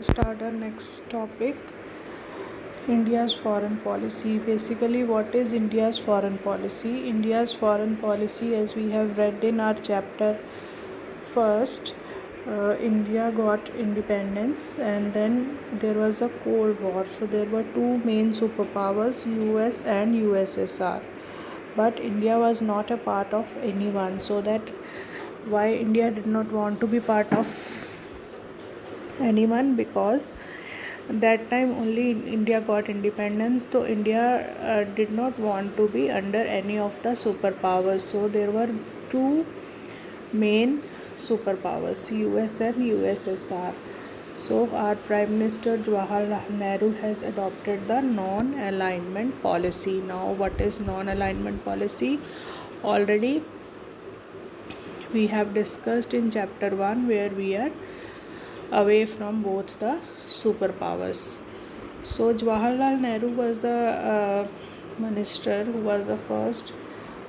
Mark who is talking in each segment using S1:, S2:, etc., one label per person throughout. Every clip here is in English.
S1: Start our next topic, India's foreign policy. Basically, what is India's foreign policy? India's foreign policy, as we have read in our chapter first, India got independence and then there was a Cold War. So there were two main superpowers, US and USSR. But India was not a part of anyone. So that why India did not want to be part of anyone, because that time only India got independence, so India did not want to be under any of the superpowers. So there were two main superpowers, US and USSR. So our Prime Minister Jawaharlal Nehru has adopted the non-alignment policy. Now what is non-alignment policy? Already we have discussed in chapter 1, where we are away from both the superpowers. So Jawaharlal Nehru was the minister who was the first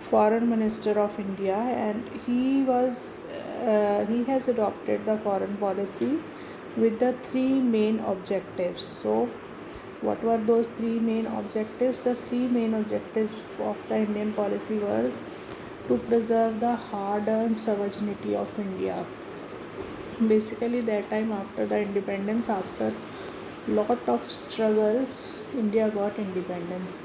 S1: foreign minister of India, and he has adopted the foreign policy with the three main objectives. So what were those three main objectives? The three main objectives of the Indian policy was to preserve the hard-earned sovereignty of India. Basically that time, after the independence, after lot of struggle, India got independence.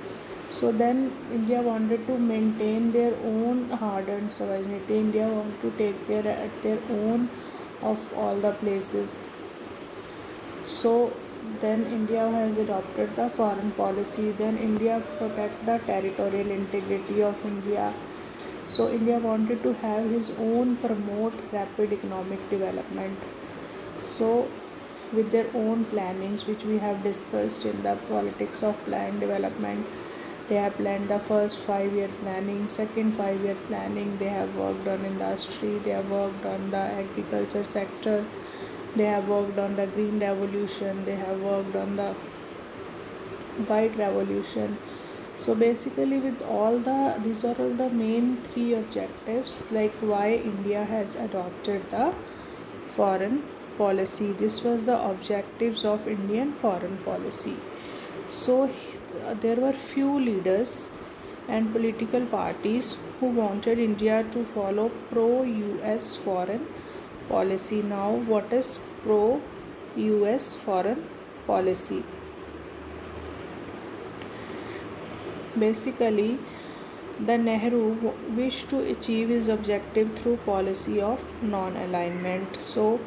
S1: So then India wanted to maintain their own hard-earned sovereignty. India wanted to take care at their own of all the places. So then India has adopted the foreign policy. Then India protect the territorial integrity of India. So India wanted to have his own promote rapid economic development. So with their own plannings, which we have discussed in the politics of planned development, they have planned the first 5-year planning, second 5-year planning. They have worked on industry, they have worked on the agriculture sector, they have worked on the green revolution, they have worked on the white revolution. So basically with all these are all the main three objectives, like why India has adopted the foreign policy. This was the objectives of Indian foreign policy. So there were few leaders and political parties who wanted India to follow pro-US foreign policy. Now what is pro-US foreign policy? Basically, the Nehru wished to achieve his objective through policy of non-alignment. So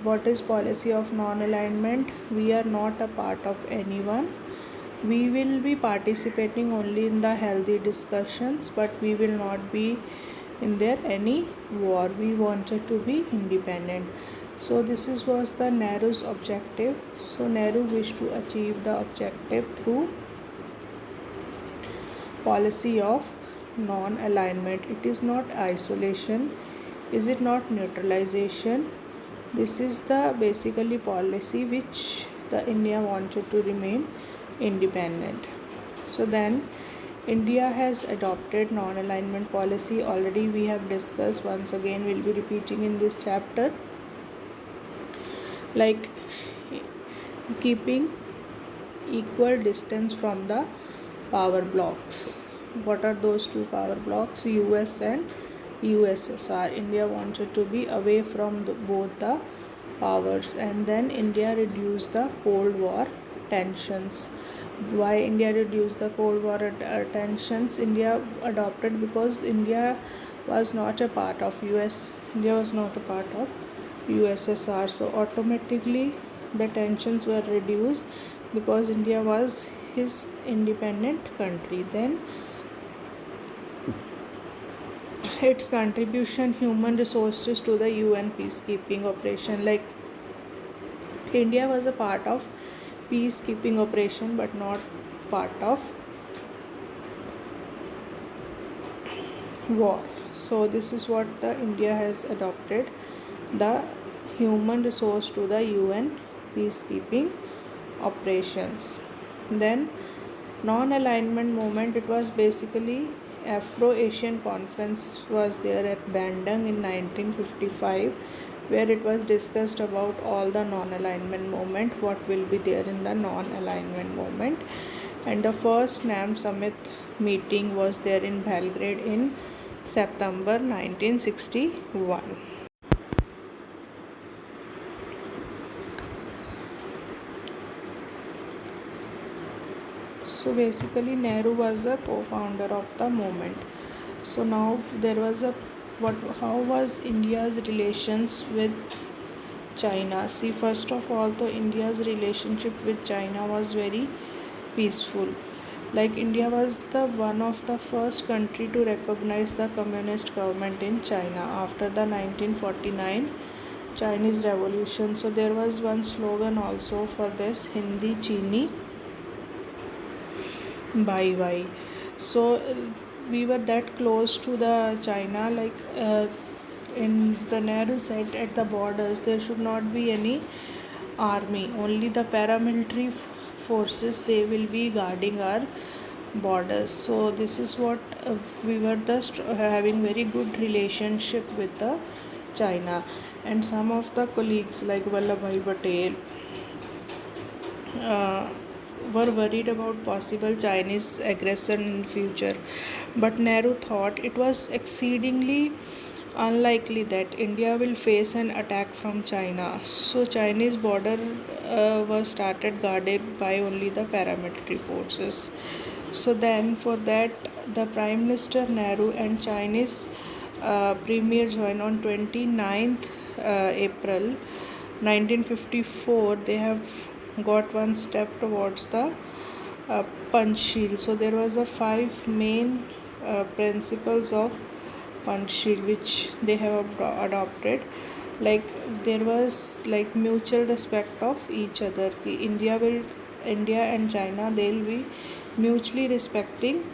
S1: what is policy of non-alignment? We are not a part of anyone. We will be participating only in the healthy discussions, but we will not be in there any war. We wanted to be independent. So this was the Nehru's objective. So Nehru wished to achieve the objective through policy of non-alignment. It is not isolation. Is it not neutralization? This is the basically policy which the India wanted to remain independent. So then India has adopted non-alignment policy. Already we have discussed. Once again we'll be repeating in this chapter, like keeping equal distance from the power blocks. What are those two power blocks? US and USSR. India wanted to be away from both the powers, and then India reduced the Cold War tensions. Why India reduced the Cold War tensions? India adopted because India was not a part of US. India was not a part of USSR. So automatically the tensions were reduced because India was his independent country. Then its contribution human resources to the UN peacekeeping operation, like India was a part of peacekeeping operation but not part of war. So this is what the India has adopted, the human resource to the UN peacekeeping operations. Then non-alignment movement, it was basically Afro-Asian conference was there at Bandung in 1955, where it was discussed about all the non-alignment movement, what will be there in the non-alignment movement. And the first NAM summit meeting was there in Belgrade in September 1961. So basically Nehru was the co-founder of the movement. So now there was a how was India's relations with China? See, first of all, the India's relationship with China was very peaceful. Like India was the one of the first country to recognize the communist government in China after the 1949 Chinese Revolution. So there was one slogan also for this, Hindi Chini Bye bye. So we were that close to the China, like in the Nehru said at the borders there should not be any army, only the paramilitary forces, they will be guarding our borders. So this is what we were just having very good relationship with the China. And some of the colleagues like Vallabhbhai Patel uh, were worried about possible Chinese aggression in future, but Nehru thought it was exceedingly unlikely that India will face an attack from China. So Chinese border was started guarded by only the paramilitary forces. So then for that the Prime Minister Nehru and Chinese Premier joined on 29th April 1954. They have got one step towards the Panchsheel. So there was a 5 main principles of Panchsheel which they have adopted. Like there was like mutual respect of each other. India and China, they'll be mutually respecting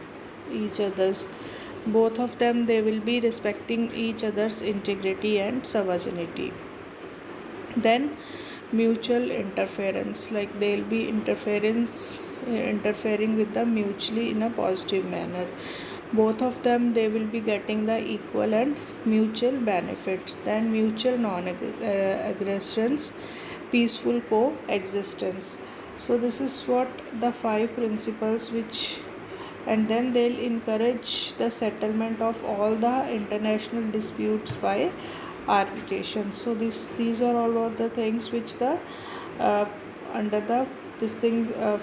S1: each other's. Both of them, they will be respecting each other's integrity and sovereignty. Then mutual interference, like they'll be interfering with them mutually in a positive manner. Both of them, they will be getting the equal and mutual benefits. Then mutual non-aggressions, peaceful coexistence. So this is what the 5 principles which, and then they'll encourage the settlement of all the international disputes by arbitration. So these are all of the things which the uh, under the this thing of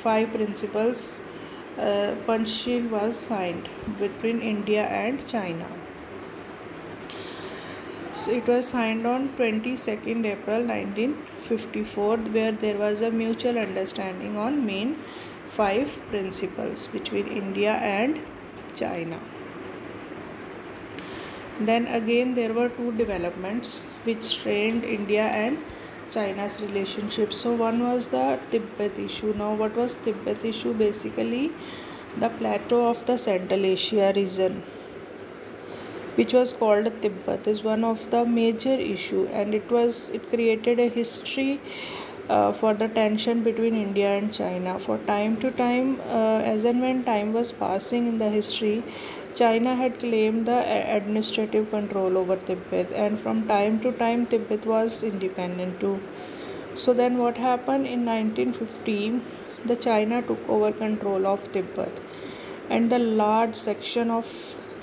S1: 5 principles Panchsheel was signed between India and China. So it was signed on 22nd April 1954, where there was a mutual understanding on main 5 principles between India and China. Then again there were 2 developments which strained India and China's relationship. So one was the Tibet issue. Now what was Tibet issue? Basically the plateau of the Central Asia region, which was called Tibet, is one of the major issue, and it created a history for the tension between India and China. For time to time, as and when time was passing in the history, China had claimed the administrative control over Tibet, and from time to time, Tibet was independent too. So then, what happened in 1915? The China took over control of Tibet, and the large section of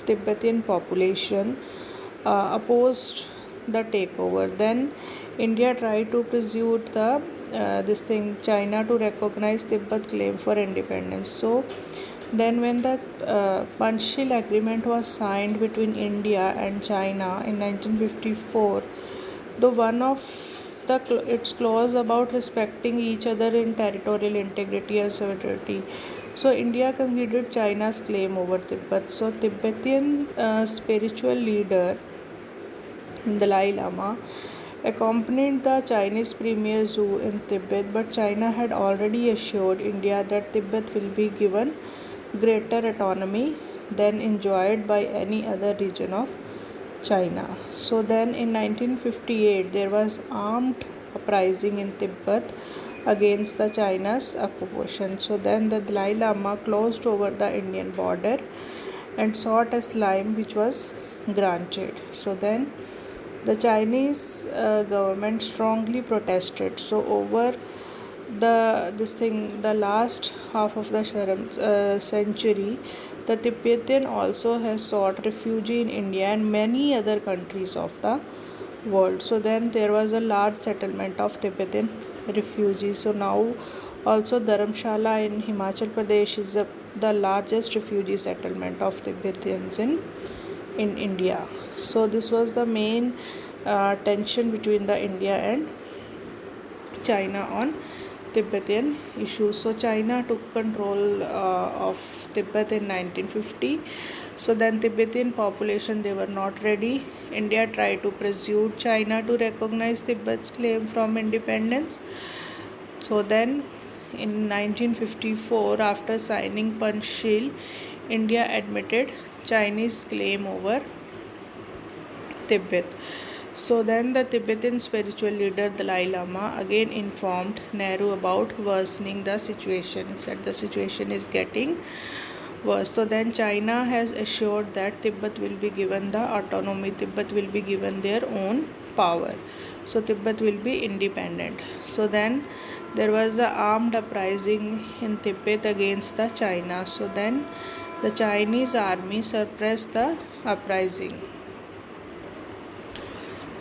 S1: Tibetan population opposed the takeover. Then India tried to pursue the China to recognize Tibet claim for independence. So then when the Panchsheel agreement was signed between India and China in 1954, the one of its clause about respecting each other in territorial integrity and sovereignty. So India conceded China's claim over Tibet. So Tibetan spiritual leader Dalai Lama accompanied the Chinese Premier Zhou in Tibet, but China had already assured India that Tibet will be given greater autonomy than enjoyed by any other region of China. So then in 1958 there was armed uprising in Tibet against the China's occupation. So then the Dalai Lama closed over the Indian border and sought asylum, which was granted. So then The Chinese government strongly protested. So over the last half of the century, the Tibetan also has sought refuge in India and many other countries of the world. So then there was a large settlement of Tibetan refugees. So now also Dharamshala in Himachal Pradesh is the largest refugee settlement of Tibetans in India. So this was the main tension between the India and China on Tibetan issues. So China took control of Tibet in 1950. So then Tibetan population, they were not ready. India tried to persuade China to recognize Tibet's claim from independence. So then in 1954, after signing Panchshil, India admitted Chinese claim over Tibet. So then the Tibetan spiritual leader Dalai Lama again informed Nehru about worsening the situation. He said the situation is getting worse. So then China has assured that Tibet will be given the autonomy, Tibet will be given their own power. So Tibet will be independent. So then there was an armed uprising in Tibet against the China. So then the Chinese army suppressed the uprising.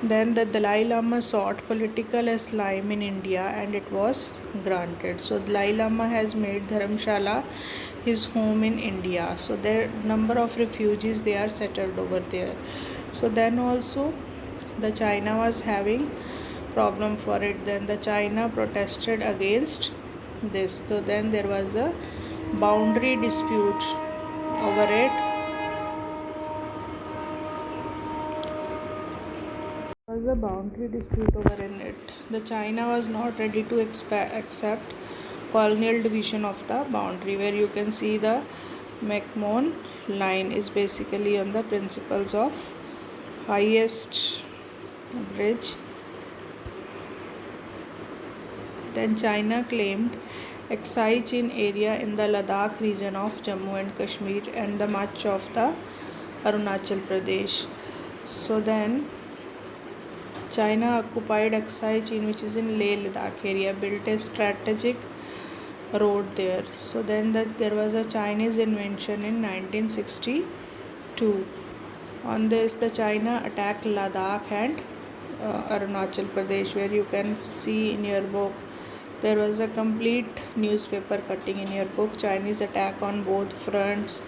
S1: Then the Dalai Lama sought political asylum in India and it was granted. So Dalai Lama has made Dharamshala his home in India. So there number of refugees, they are settled over there. So then also the China was having problem for it. Then the China protested against this. So then there was a boundary dispute over it. Was a boundary dispute over in it. The China was not ready to accept colonial division of the boundary, where you can see the McMahon line is basically on the principles of highest bridge. Then China claimed excise in area in the Ladakh region of Jammu and Kashmir and the much of the Arunachal Pradesh. So then China occupied Aksai Chin, which is in Leh Ladakh area, built a strategic road there. So then there was a Chinese invention in 1962. On this, the China attacked Ladakh and Arunachal Pradesh, where you can see in your book. There was a complete newspaper cutting in your book. Chinese attack on both fronts.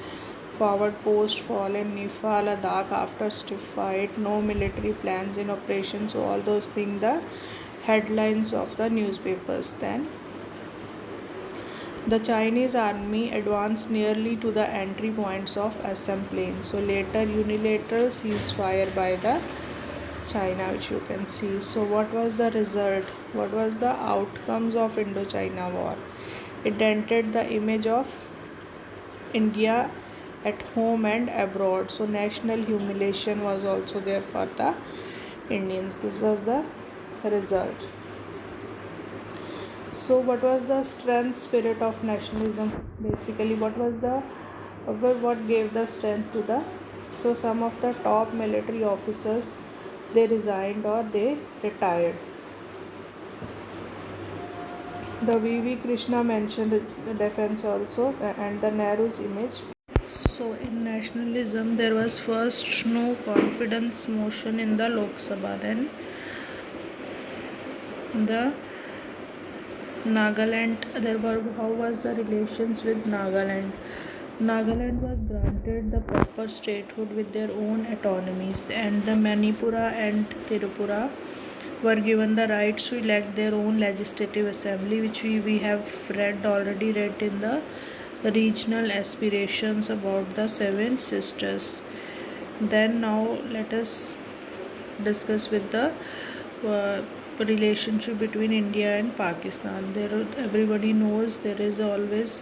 S1: Forward post fall in Nifa, Ladakh after stiff fight, no military plans in operation. So all those things, the headlines of the newspapers. Then the Chinese army advanced nearly to the entry points of Assam Plain. So later unilateral ceasefire by the China, which you can see. So what was the result? What was the outcomes of Indo-China war? It dented the image of India at home and abroad. So national humiliation was also there for the Indians. This was the result. So what was the strength spirit of nationalism? Basically what gave the strength to the, so some of the top military officers, they resigned or they retired. The V.V. Krishna mentioned the defense also and the Nehru's image. So in nationalism there was first no confidence motion in the Lok Sabha. Then the Nagaland, how was the relations with Nagaland? Nagaland was granted the proper statehood with their own autonomies, and the Manipura and Tripura were given the rights to elect their own legislative assembly, which we have already read in the regional aspirations about the seven sisters. Then now let us discuss with the relationship between India and Pakistan. Everybody knows there is always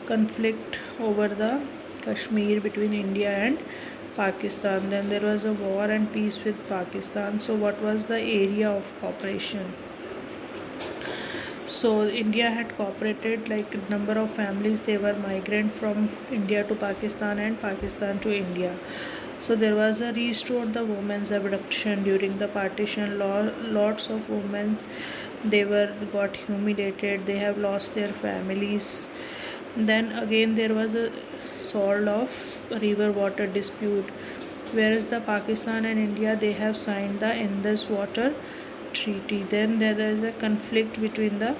S1: conflict over the Kashmir between India and Pakistan. Then there was a war and peace with Pakistan. So what was the area of cooperation? So India had cooperated, like number of families, they were migrant from India to Pakistan and Pakistan to India. So there was a restored the women's abduction during the partition. Lots of women, they were got humiliated. They have lost their families. Then again there was a solved of river water dispute, whereas the Pakistan and India, they have signed the Indus Water Treaty. Then there is a conflict between the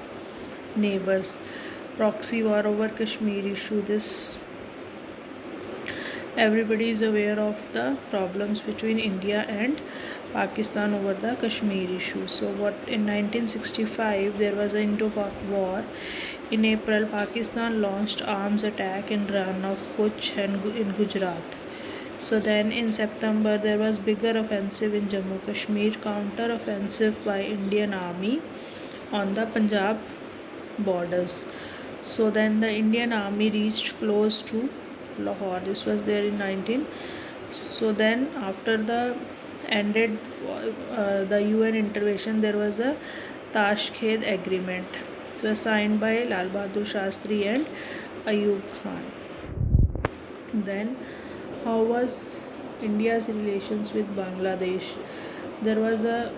S1: neighbors. Proxy war over Kashmir issue. This everybody is aware of the problems between India and Pakistan over the Kashmir issue. So what in 1965 there was an Indo-Pak war. In April, Pakistan launched arms attack in Rann of Kutch and in Gujarat. So then in September there was bigger offensive in Jammu Kashmir, counter offensive by Indian Army on the Punjab borders. So then the Indian Army reached close to Lahore. This was there in 19. So then after the ended the UN intervention, there was a Tashkent agreement. It was signed by Lal Bahadur Shastri and Ayub Khan. Then how was India's relations with Bangladesh? There was a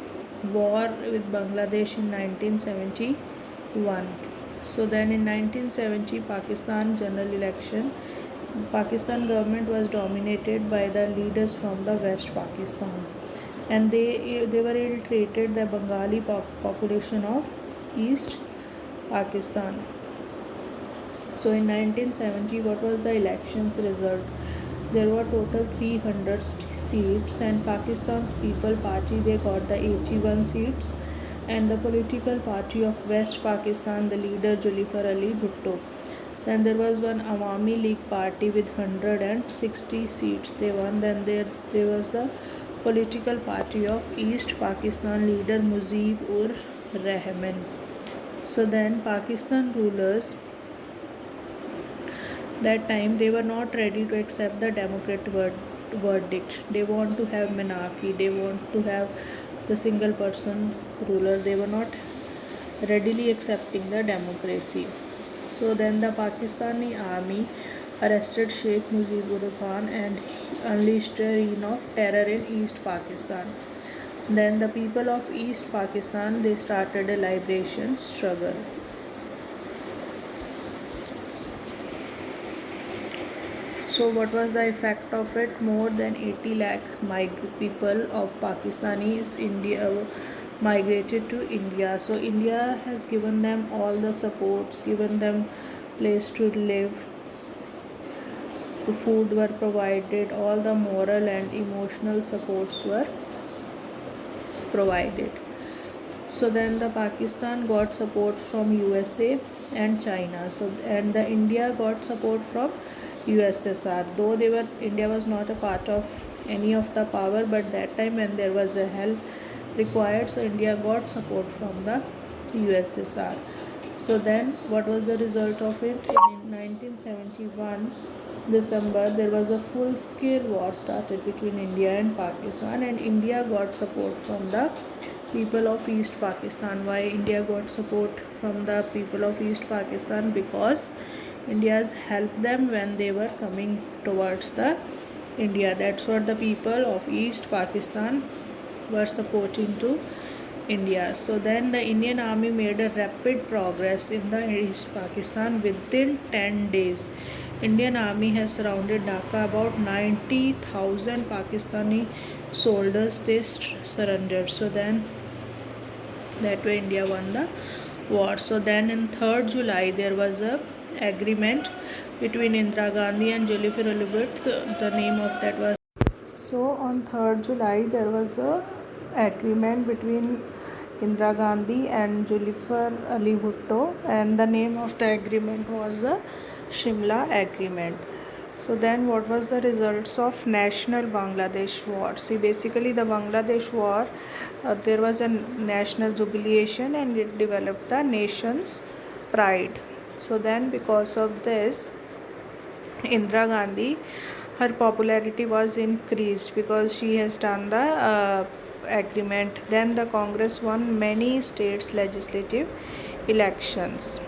S1: war with Bangladesh in 1971. So then in 1970 Pakistan general election, Pakistan government was dominated by the leaders from the West Pakistan, and they were ill-treated the Bengali population of East Pakistan. So in 1970, what was the elections result? There were total 300 seats, and Pakistan's People Party, they got the 81 seats, and the political party of West Pakistan, the leader Zulfikar Ali Bhutto. Then there was one Awami League party with 160 seats. They won. Then there was the political party of East Pakistan leader Mujib-ur Rahman. So then Pakistan rulers that time, they were not ready to accept the democrat verdict. They want to have monarchy. They want to have the single person ruler. They were not readily accepting the democracy. So then the Pakistani army arrested Sheikh Mujibur Khan and unleashed a reign of terror in East Pakistan. Then the people of East Pakistan, they started a liberation struggle. So what was the effect of it? More than 80 lakh people of Pakistanis India migrated to India. So India has given them all the supports, given them place to live, the food were provided, all the moral and emotional supports were provided. So then the Pakistan got support from USA and China. So and the India got support from USSR. Though India was not a part of any of the power, but that time when there was a help required, so India got support from the USSR. So then what was the result of it? In 1971 December, there was a full-scale war started between India and Pakistan, and India got support from the people of East Pakistan. Why India got support from the people of East Pakistan? Because India has helped them when they were coming towards the India. That's what the people of East Pakistan were supporting to India. So then the Indian army made a rapid progress in the East Pakistan. Within 10 days, Indian army has surrounded Dhaka. About 90,000 Pakistani soldiers, they surrendered. So then that way India won the war. So then in 3rd July there was a agreement between Indira Gandhi and Zulfikar Ali Bhutto. The name of that was. So on 3rd July there was a agreement between Indira Gandhi and Zulfikar Ali Bhutto, and the name of the agreement was the Shimla Agreement. So then what was the results of National Bangladesh War? See, basically the Bangladesh War, there was a national jubilation and it developed the nation's pride. So then because of this, Indira Gandhi, her popularity was increased because she has done the agreement. Then the Congress won many states legislative elections.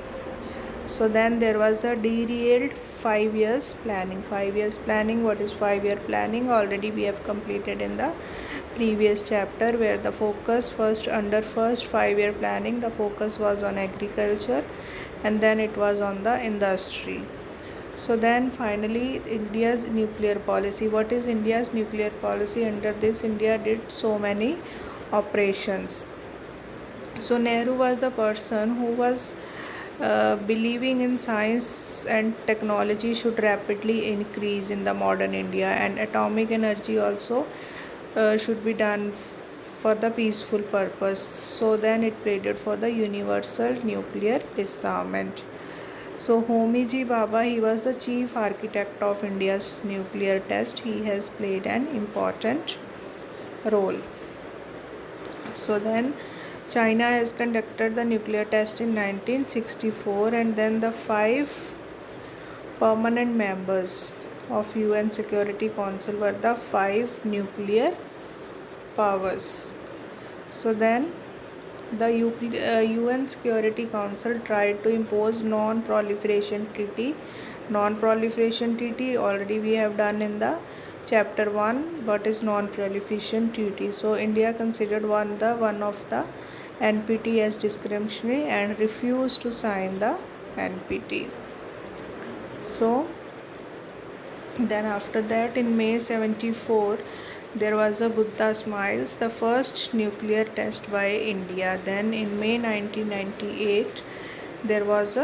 S1: So then there was a derailed 5 years planning. 5 years planning, what is 5 year planning? Already we have completed in the previous chapter, where the focus under first 5 year planning, the focus was on agriculture and then it was on the industry. So then finally India's nuclear policy. What is India's nuclear policy? Under this, India did so many operations. So Nehru was the person who was believing in science and technology should rapidly increase in the modern India, and atomic energy also should be done for the peaceful purpose. So then it pleaded for the universal nuclear disarmament. So Homi Ji Bhabha, he was the chief architect of India's nuclear test. He has played an important role. So then China has conducted the nuclear test in 1964, and then the 5 permanent members of UN Security Council were the 5 nuclear powers. So then the UN Security Council tried to impose non-proliferation treaty. Non-proliferation treaty already we have done in the chapter 1. What is non-proliferation treaty? So India considered one of the NPT as discretionary and refused to sign the NPT. So then after that, in May 74, there was a Buddha Smiles, the first nuclear test by India. Then in May 1998, there was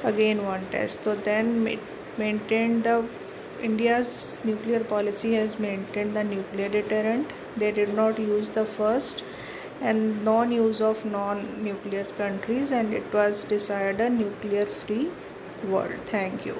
S1: again one test. So then maintained the India's nuclear policy has maintained the nuclear deterrent. They did not use the first and non-use of non-nuclear countries, and it was desired a nuclear free world. Thank you.